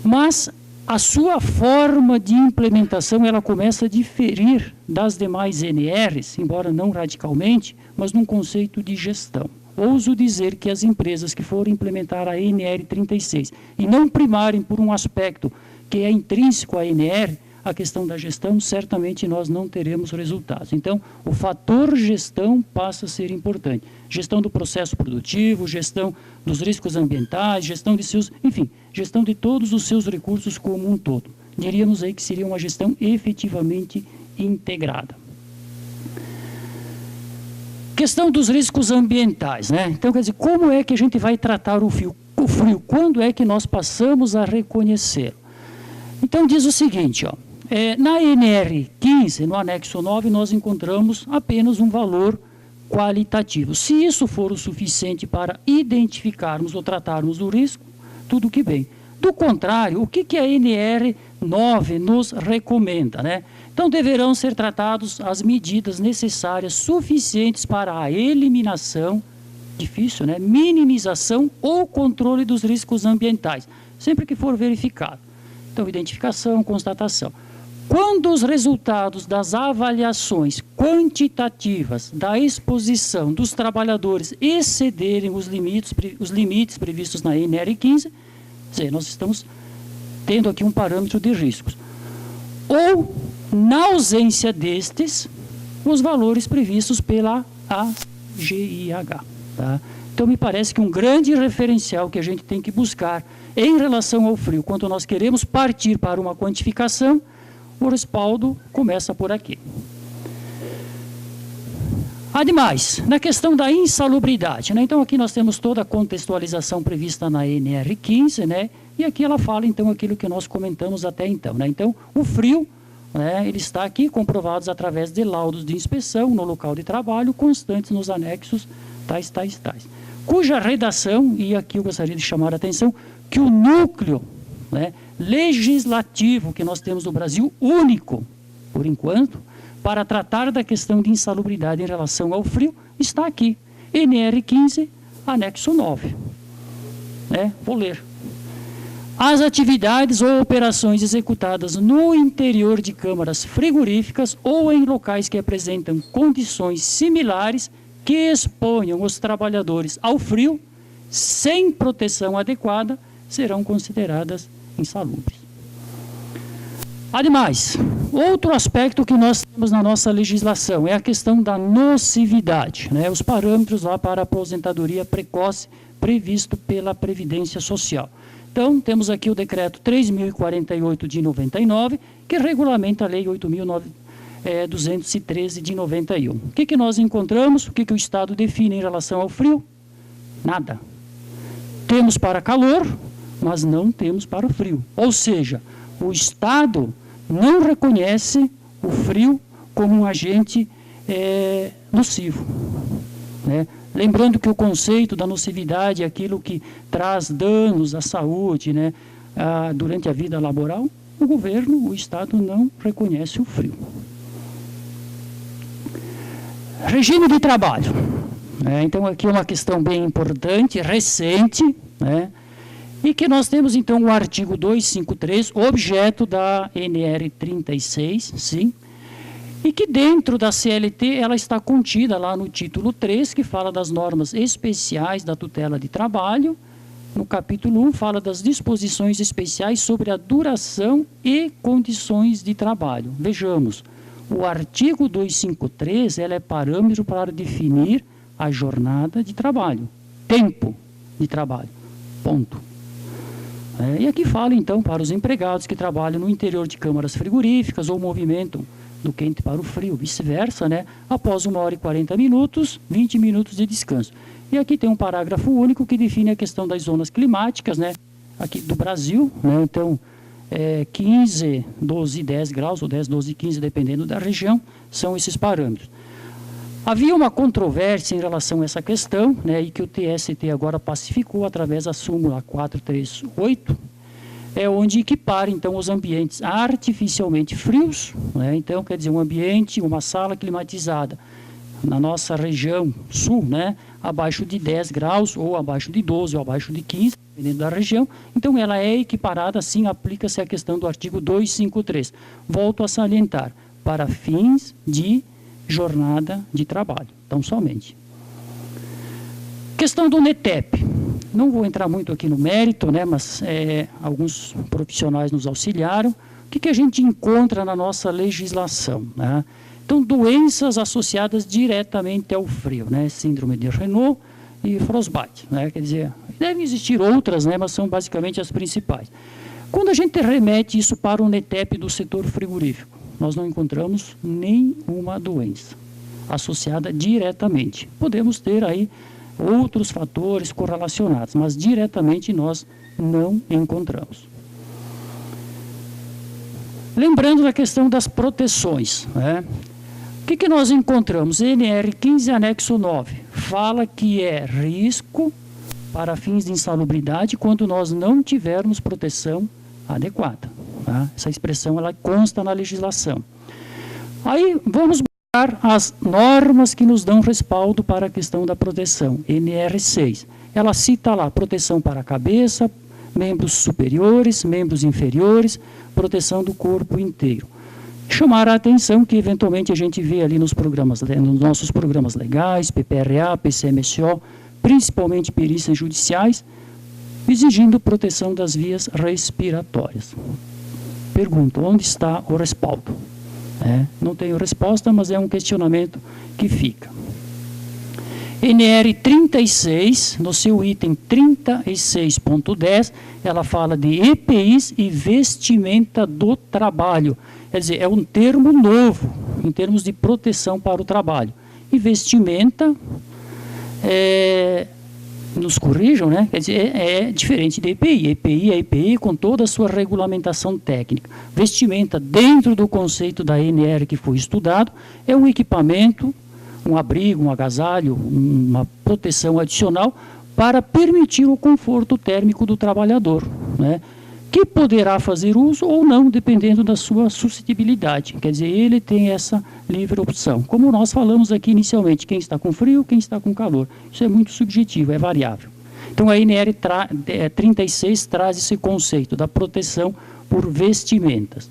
mas a sua forma de implementação ela começa a diferir das demais NRs, embora não radicalmente, mas num conceito de gestão. Ouso dizer que as empresas que forem implementar a NR36 e não primarem por um aspecto que é intrínseco à NR, a questão da gestão, certamente nós não teremos resultados. Então, o fator gestão passa a ser importante. Gestão do processo produtivo, gestão dos riscos ambientais, gestão de seus, enfim, gestão de todos os seus recursos como um todo. Diríamos aí que seria uma gestão efetivamente integrada. questão dos riscos ambientais, né? Então, quer dizer, como é que a gente vai tratar o frio? Quando é que nós passamos a reconhecer? Então, diz o seguinte, ó, na NR 15, no anexo 9, nós encontramos apenas um valor qualitativo. Se isso for o suficiente para identificarmos ou tratarmos o risco, tudo que bem. Do contrário, o que a NR 9 nos recomenda, né? Então, deverão ser tratadas as medidas necessárias suficientes para a eliminação, difícil, né? Minimização ou controle dos riscos ambientais, sempre que for verificado. Então, identificação, constatação. Quando os resultados das avaliações quantitativas da exposição dos trabalhadores excederem os limites previstos na NR 15, quer dizer, nós estamos tendo aqui um parâmetro de riscos. Ou, na ausência destes, os valores previstos pela AGIH. Tá? Então, me parece que um grande referencial que a gente tem que buscar em relação ao frio, quando nós queremos partir para uma quantificação, o respaldo começa por aqui. Ademais, na questão da insalubridade, né? Então, aqui nós temos toda a contextualização prevista na NR 15, né? E aqui ela fala, então, aquilo que nós comentamos até então, né? Então, o frio, né, ele está aqui comprovados através de laudos de inspeção no local de trabalho, constantes nos anexos tais, cuja redação, e aqui eu gostaria de chamar a atenção, que o núcleo, né, legislativo que nós temos no Brasil, único, por enquanto, para tratar da questão de insalubridade em relação ao frio, está aqui, NR 15, anexo 9. Né? Vou ler. As atividades ou operações executadas no interior de câmaras frigoríficas ou em locais que apresentam condições similares que exponham os trabalhadores ao frio, sem proteção adequada, serão consideradas insalubres. Ademais, outro aspecto que nós temos na nossa legislação é a questão da nocividade, né? Os parâmetros lá para a aposentadoria precoce previsto pela Previdência Social. Então, temos aqui o decreto 3.048 de 99, que regulamenta a lei 8.213 de 91. O que nós encontramos? O que o Estado define em relação ao frio? Nada. Temos para calor, mas não temos para o frio. Ou seja, o Estado não reconhece o frio como um agente nocivo, né? Lembrando que o conceito da nocividade é aquilo que traz danos à saúde, né, durante a vida laboral. O governo, o Estado, não reconhece o frio. Regime de trabalho. Então, aqui é uma questão bem importante, recente, né, e que nós temos, então, o artigo 253, objeto da NR 36, sim, e que dentro da CLT ela está contida lá no título 3, que fala das normas especiais da tutela de trabalho. No capítulo 1 fala das disposições especiais sobre a duração e condições de trabalho. Vejamos, o artigo 253 ela é parâmetro para definir a jornada de trabalho, tempo de trabalho, ponto. E aqui fala então para os empregados que trabalham no interior de câmaras frigoríficas ou movimentam do quente para o frio, vice-versa, né? Após 1 hora e 40 minutos, 20 minutos de descanso. E aqui tem um parágrafo único que define a questão das zonas climáticas, né? Aqui do Brasil, né? Então, 15, 12 e 10 graus, ou 10, 12 e 15, dependendo da região, são esses parâmetros. Havia uma controvérsia em relação a essa questão, né? E que o TST agora pacificou através da súmula 438, onde equipara, então, os ambientes artificialmente frios, né? Então, quer dizer, um ambiente, uma sala climatizada, na nossa região sul, né? Abaixo de 10 graus, ou abaixo de 12, ou abaixo de 15, dependendo da região. Então, ela é equiparada, assim, aplica-se a questão do artigo 253. Volto a salientar, para fins de jornada de trabalho, então, somente. Questão do NETEP. Não vou entrar muito aqui no mérito, né, mas alguns profissionais nos auxiliaram. O que a gente encontra na nossa legislação, né? Então, doenças associadas diretamente ao frio, né? Síndrome de Renault e frostbite, né? Quer dizer, devem existir outras, né, mas são basicamente as principais. Quando a gente remete isso para o NETEP do setor frigorífico, nós não encontramos nenhuma doença. associada diretamente. Podemos ter aí outros fatores correlacionados, mas diretamente nós não encontramos. Lembrando da questão das proteções, né? O que nós encontramos? NR15, anexo 9, fala que é risco para fins de insalubridade quando nós não tivermos proteção adequada. Tá? Essa expressão ela consta na legislação. Aí vamos buscar as normas que nos dão respaldo para a questão da proteção. NR6, ela cita lá proteção para a cabeça, membros superiores, membros inferiores, proteção do corpo inteiro. Chamar a atenção que eventualmente a gente vê ali nos nossos programas legais, PPRA, PCMSO, principalmente perícias judiciais, exigindo proteção das vias respiratórias. Pergunto, onde está o respaldo? Não tenho resposta, mas é um questionamento que fica. NR 36, no seu item 36.10, ela fala de EPIs e vestimenta do trabalho. Quer dizer, é um termo novo, em termos de proteção para o trabalho. E vestimenta, nos corrijam, né? Quer dizer, é diferente de EPI. EPI é EPI com toda a sua regulamentação técnica. Vestimenta, dentro do conceito da NR que foi estudado, é um equipamento, um abrigo, um agasalho, uma proteção adicional para permitir o conforto térmico do trabalhador, né? Que poderá fazer uso ou não, dependendo da sua suscetibilidade. Quer dizer, ele tem essa livre opção. Como nós falamos aqui inicialmente, quem está com frio, quem está com calor. Isso é muito subjetivo, é variável. Então, a NR 36 traz esse conceito da proteção por vestimentas.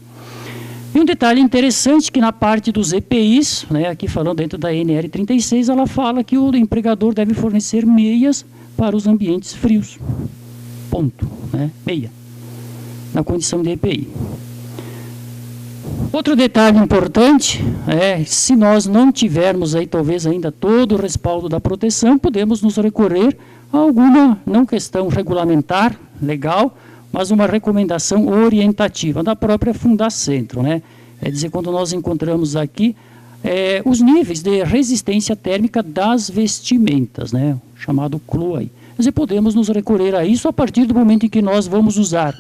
E um detalhe interessante que na parte dos EPIs, né, aqui falando dentro da NR 36, ela fala que o empregador deve fornecer meias para os ambientes frios. Ponto. Né? Meia. Na condição de EPI. Outro detalhe importante é, se nós não tivermos aí talvez ainda todo o respaldo da proteção, podemos nos recorrer a alguma, não questão regulamentar, legal, mas uma recomendação orientativa da própria Fundacentro, né? É dizer, quando nós encontramos aqui os níveis de resistência térmica das vestimentas, né? Chamado CLUA. Quer dizer, podemos nos recorrer a isso a partir do momento em que nós vamos usar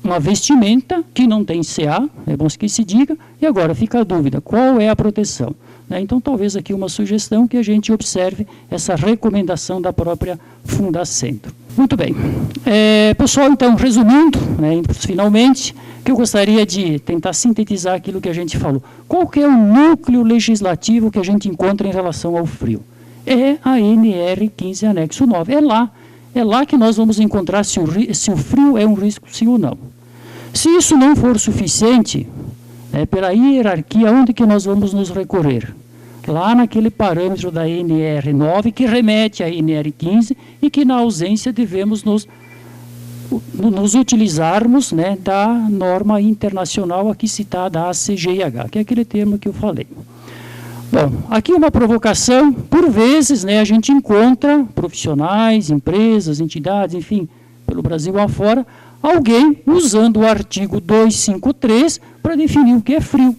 uma vestimenta que não tem CA, é bom que se diga, e agora fica a dúvida, qual é a proteção? Então, talvez aqui uma sugestão que a gente observe essa recomendação da própria Fundacentro. Muito bem. Pessoal, então, resumindo, finalmente, que eu gostaria de tentar sintetizar aquilo que a gente falou. Qual que é o núcleo legislativo que a gente encontra em relação ao frio? É a NR 15, anexo 9. É lá que nós vamos encontrar se o frio é um risco, sim ou não. Se isso não for suficiente, pela hierarquia, onde que nós vamos nos recorrer? Lá naquele parâmetro da NR9, que remete à NR15, e que, na ausência, devemos nos utilizarmos, né, da norma internacional aqui citada, a CGIH, que é aquele termo que eu falei. Bom, aqui uma provocação, por vezes, né, a gente encontra profissionais, empresas, entidades, enfim, pelo Brasil afora, alguém usando o artigo 253 para definir o que é frio,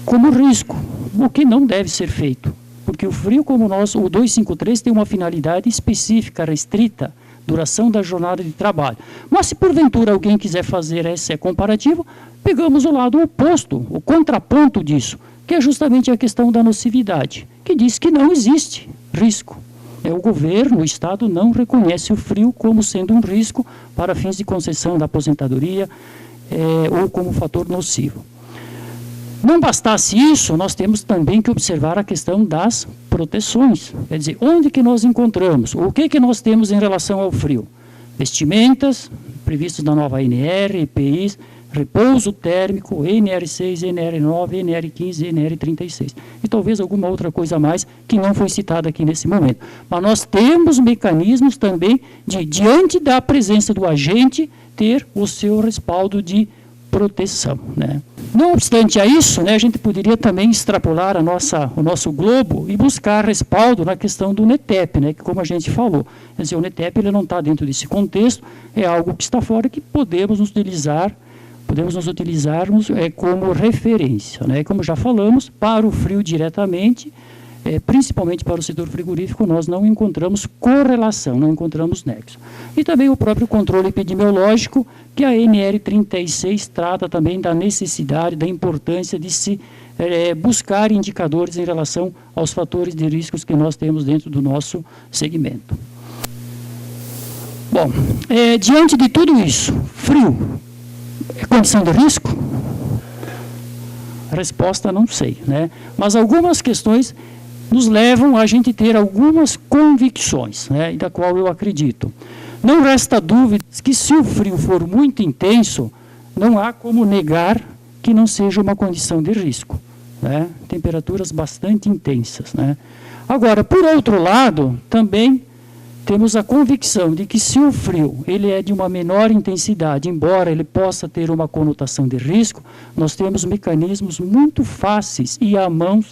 como risco, o que não deve ser feito. Porque o frio, como o 253 tem uma finalidade específica, restrita, duração da jornada de trabalho. Mas se porventura alguém quiser fazer esse comparativo, pegamos o lado oposto, o contraponto disso, que é justamente a questão da nocividade, que diz que não existe risco. O governo, o Estado, não reconhece o frio como sendo um risco para fins de concessão da aposentadoria ou como fator nocivo. Não bastasse isso, nós temos também que observar a questão das proteções. Quer dizer, onde que nós encontramos? O que nós temos em relação ao frio? Vestimentas, previstos na nova NR, EPIs, repouso térmico, NR6, NR9, NR15, NR36. E talvez alguma outra coisa a mais que não foi citada aqui nesse momento. Mas nós temos mecanismos também de, diante da presença do agente, ter o seu respaldo de proteção, né? Não obstante a isso, né, a gente poderia também extrapolar o nosso globo e buscar respaldo na questão do NETEP, né, que como a gente falou, quer dizer, o NETEP ele não está dentro desse contexto, é algo que está fora que podemos utilizar Podemos nos utilizarmos como referência, né? Como já falamos, para o frio diretamente, principalmente para o setor frigorífico, nós não encontramos correlação, não encontramos nexo. E também o próprio controle epidemiológico, que a NR36 trata também da necessidade, da importância de se buscar indicadores em relação aos fatores de riscos que nós temos dentro do nosso segmento. Bom, diante de tudo isso, frio é condição de risco? A resposta não sei, né? Mas algumas questões nos levam a gente ter algumas convicções, né, da qual eu acredito. Não resta dúvida que se o frio for muito intenso, não há como negar que não seja uma condição de risco, né? Temperaturas bastante intensas, né? Agora, por outro lado, também temos a convicção de que se o frio ele é de uma menor intensidade, embora ele possa ter uma conotação de risco, nós temos mecanismos muito fáceis e à mão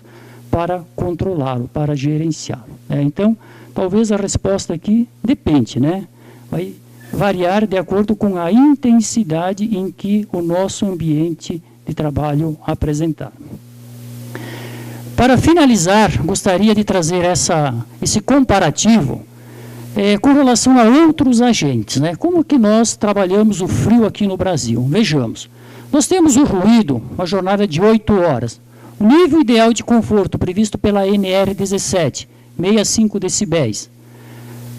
para controlá-lo, para gerenciá-lo, né? Então, talvez a resposta aqui depende, né? Vai variar de acordo com a intensidade em que o nosso ambiente de trabalho apresentar. Para finalizar, gostaria de trazer esse comparativo com relação a outros agentes, né? Como que nós trabalhamos o frio aqui no Brasil? Vejamos, nós temos o ruído, uma jornada de 8 horas. O nível ideal de conforto previsto pela NR17, 65 decibéis.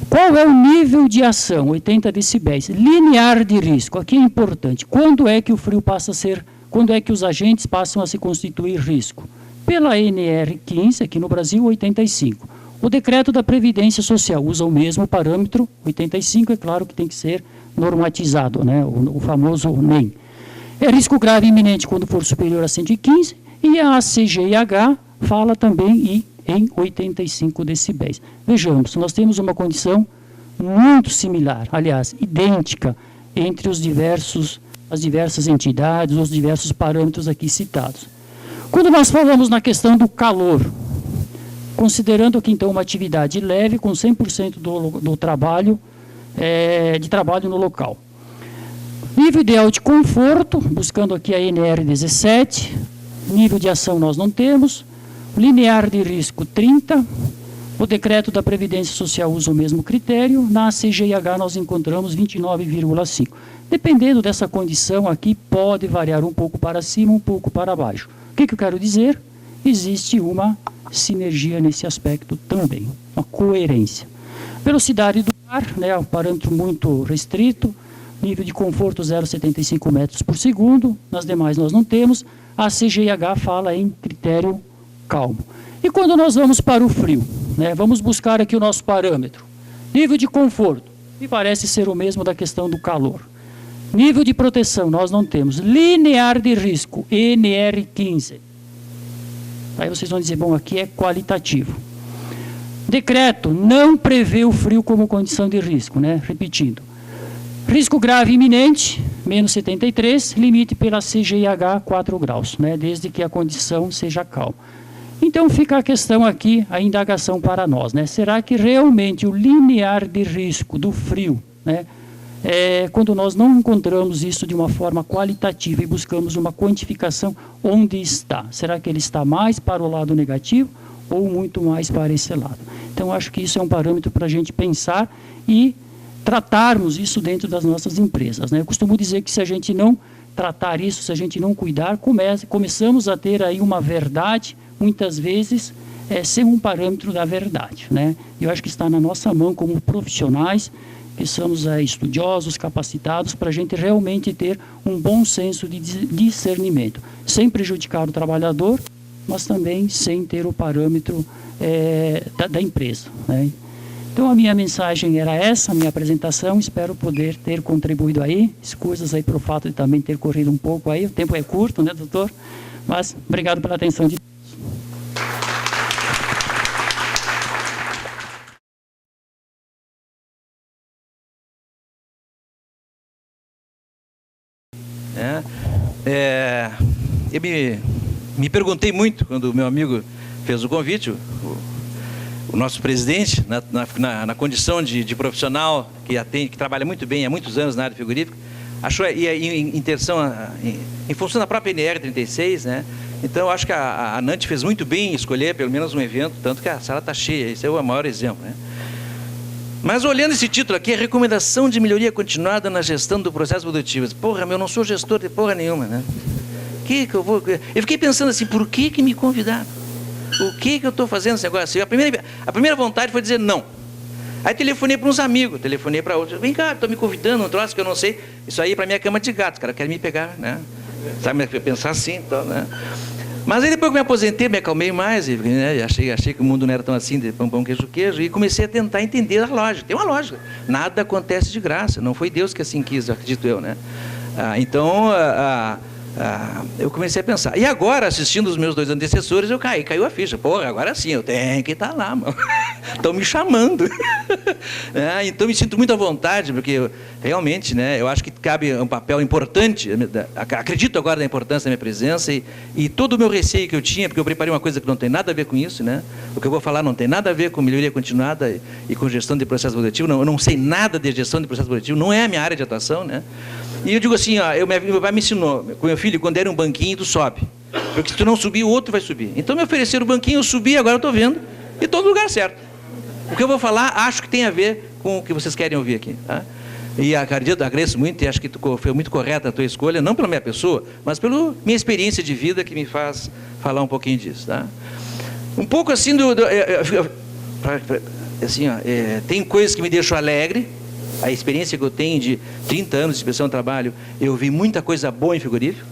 Qual é o nível de ação? 80 decibéis. Linear de risco, aqui é importante. Quando é que o frio passa a ser, quando é que os agentes passam a se constituir risco? Pela NR15, aqui no Brasil, 85. O decreto da Previdência Social usa o mesmo parâmetro, 85, é claro que tem que ser normatizado, né? O famoso NEM. É risco grave iminente quando for superior a 115, e a CGIH fala também em 85 decibéis. Vejamos, nós temos uma condição muito similar, aliás, idêntica, entre as diversas entidades, os diversos parâmetros aqui citados. Quando nós falamos na questão do calor, considerando que, então, uma atividade leve, com 100% do trabalho, de trabalho no local. Nível ideal de conforto, buscando aqui a NR17, nível de ação nós não temos, linear de risco 30, o decreto da Previdência Social usa o mesmo critério, na CGIH nós encontramos 29,5. Dependendo dessa condição aqui, pode variar um pouco para cima, um pouco para baixo. O que eu quero dizer? Existe uma sinergia nesse aspecto também, uma coerência. Velocidade do ar, né, um parâmetro muito restrito, nível de conforto 0,75 metros por segundo, nas demais nós não temos, a CGIH fala em critério calmo. E quando nós vamos para o frio, né, vamos buscar aqui o nosso parâmetro, nível de conforto, me parece ser o mesmo da questão do calor. Nível de proteção, nós não temos. Linear de risco, NR15. Aí vocês vão dizer, bom, aqui é qualitativo. Decreto não prevê o frio como condição de risco, né? Repetindo. Risco grave iminente, menos 73, limite pela CGIH 4 graus, né? Desde que a condição seja calma. Então fica a questão aqui, a indagação para nós, né? Será que realmente o linear de risco do frio, né? Quando nós não encontramos isso de uma forma qualitativa e buscamos uma quantificação, onde está? Será que ele está mais para o lado negativo ou muito mais para esse lado? Então, acho que isso é um parâmetro para a gente pensar e tratarmos isso dentro das nossas empresas, né? Eu costumo dizer que se a gente não tratar isso, se a gente não cuidar, começamos a ter aí uma verdade, muitas vezes, sem um parâmetro da verdade, né? Eu acho que está na nossa mão como profissionais, que somos estudiosos, capacitados, para a gente realmente ter um bom senso de discernimento, sem prejudicar o trabalhador, mas também sem ter o parâmetro da empresa, né? Então, a minha mensagem era essa, a minha apresentação, espero poder ter contribuído aí, excusas aí pelo fato de também ter corrido um pouco aí, o tempo é curto, né, doutor? Mas, obrigado pela atenção de todos. Eu me perguntei muito quando o meu amigo fez o convite, o nosso presidente, na condição de profissional que trabalha muito bem há muitos anos na área frigorífica, Achou em função da própria NR36, né? Então, acho que a ANANT fez muito bem em escolher pelo menos um evento, tanto que a sala está cheia, esse é o maior exemplo, né? Mas olhando esse título aqui, a recomendação de melhoria continuada na gestão do processo produtivo. Porra, eu não sou gestor de porra nenhuma, né? Eu fiquei pensando assim, por que me convidaram? O que eu estou fazendo esse negócio? A primeira vontade foi dizer não. Aí telefonei para uns amigos, telefonei para outros. Vem cá, estou me convidando, um troço que eu não sei. Isso aí é para minha cama de gato, os caras querem me pegar, né? Sabe, pensar assim, então, né? Mas aí depois que me aposentei, me acalmei mais, né? achei que o mundo não era tão assim, de pão, queijo, e comecei a tentar entender a lógica. Tem uma lógica. Nada acontece de graça, não foi Deus que assim quis, acredito eu, né? Eu comecei a pensar. E agora, assistindo os meus 2 antecessores, caiu a ficha. Porra, agora sim, eu tenho que estar lá, mano. Estão me chamando. Então, me sinto muito à vontade, porque realmente, né, eu acho que cabe um papel importante. Acredito agora na importância da minha presença e todo o meu receio que eu tinha, porque eu preparei uma coisa que não tem nada a ver com isso, né? O que eu vou falar não tem nada a ver com melhoria continuada e com gestão de processo produtivo. Eu não sei nada de gestão de processo produtivo, não é a minha área de atuação, né? E eu digo assim, meu pai me ensinou, com meu filho, quando era um banquinho, tu sobe. Porque se tu não subir, o outro vai subir. Então me ofereceram o banquinho, eu subi, agora eu estou vendo, e estou no lugar certo. O que eu vou falar, acho que tem a ver com o que vocês querem ouvir aqui. Tá? E agradeço muito, e acho que foi muito correta a tua escolha, não pela minha pessoa, mas pela minha experiência de vida que me faz falar um pouquinho disso. Tá? Um pouco assim, tem coisas que me deixam alegre. A experiência que eu tenho de 30 anos de inspeção do trabalho, eu vi muita coisa boa em frigorífico.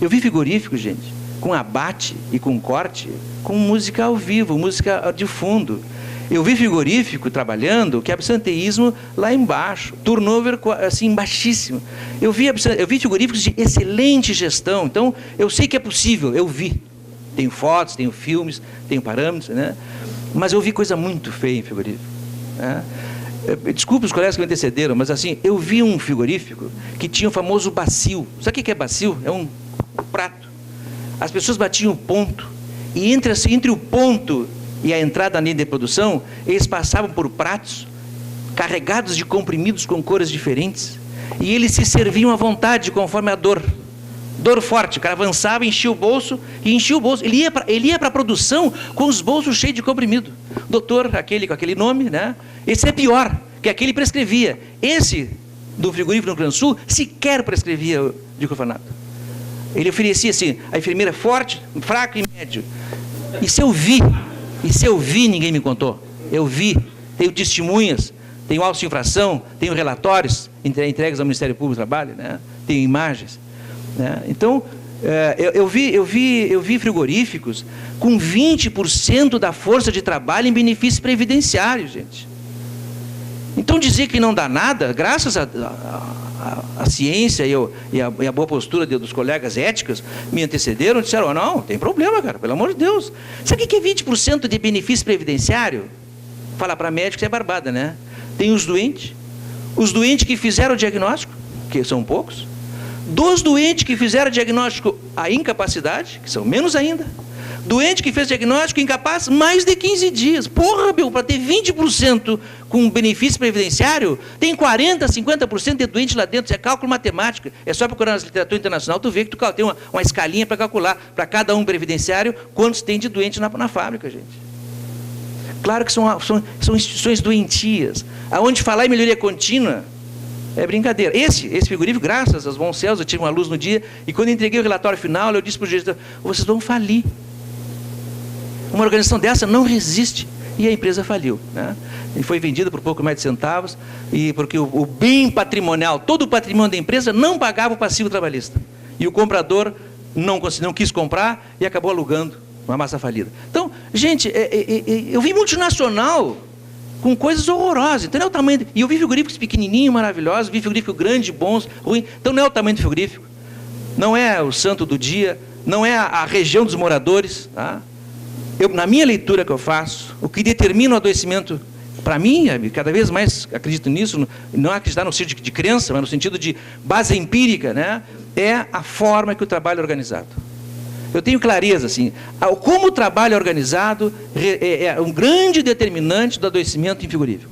Eu vi frigorífico, gente, com abate e com corte, com música ao vivo, música de fundo. Eu vi frigorífico trabalhando, que absenteísmo lá embaixo, turnover assim baixíssimo. Eu vi frigoríficos de excelente gestão, então eu sei que é possível, eu vi. Tenho fotos, tenho filmes, tenho parâmetros, né? Mas eu vi coisa muito feia em frigorífico, né? Desculpe os colegas que me antecederam, mas assim, eu vi um frigorífico que tinha o famoso bacil. Sabe o que é bacil? É um prato. As pessoas batiam o ponto, e entre o ponto e a entrada na linha de produção, eles passavam por pratos carregados de comprimidos com cores diferentes, e eles se serviam à vontade, conforme a dor. Dor forte, o cara avançava, enchia o bolso, ele ia para a produção com os bolsos cheios de comprimido. Doutor, aquele com aquele nome, né? Esse é pior, que aquele prescrevia. Esse, do frigorífico no Rio Grande do Sul, sequer prescrevia o diclofenaco. Ele oferecia assim, a enfermeira forte, fraco e médio. Isso eu vi, ninguém me contou. Eu vi, tenho testemunhas, tenho autos de infração, tenho relatórios entregues ao Ministério Público do Trabalho, né? Tenho imagens. Né? Então, eu vi frigoríficos com 20% da força de trabalho em benefícios previdenciários, gente. Então, dizer que não dá nada, graças à ciência e a boa postura dos colegas éticos, me antecederam, disseram, não, tem problema, cara, pelo amor de Deus. Sabe o que é 20% de benefício previdenciário? Falar para médicos é barbada, né? Tem os doentes que fizeram o diagnóstico, que são poucos, dos doentes que fizeram diagnóstico a incapacidade, que são menos ainda, doente que fez diagnóstico incapaz, mais de 15 dias. Porra, meu, para ter 20% com benefício previdenciário, tem 40%, 50% de doente lá dentro. Isso é cálculo matemático. É só procurar na literatura internacional, tu vê que tu tem uma escalinha para calcular, para cada um previdenciário, quantos tem de doente na fábrica, gente. Claro que são instituições doentias, aonde falar em melhoria contínua, é brincadeira. Esse frigorífico, graças aos bons céus, eu tive uma luz no dia, e quando entreguei o relatório final, eu disse para o gestor, vocês vão falir. Uma organização dessa não resiste. E a empresa faliu, né? E foi vendida por pouco mais de centavos, e porque o bem patrimonial, todo o patrimônio da empresa não pagava o passivo trabalhista. E o comprador não quis comprar e acabou alugando uma massa falida. Então, gente, eu vi multinacional com coisas horrorosas. Então não é o tamanho. E eu vi frigoríficos pequenininhos, maravilhosos, vi frigorífico grande, bons, ruim. Então não é o tamanho do frigorífico, não é o santo do dia, não é a região dos moradores. Tá? Na minha leitura que eu faço, o que determina o adoecimento, para mim, cada vez mais acredito nisso, não acreditar no sentido de crença, mas no sentido de base empírica, né? É a forma que o trabalho é organizado. Eu tenho clareza, assim, como o trabalho é organizado é um grande determinante do adoecimento em frigorífico.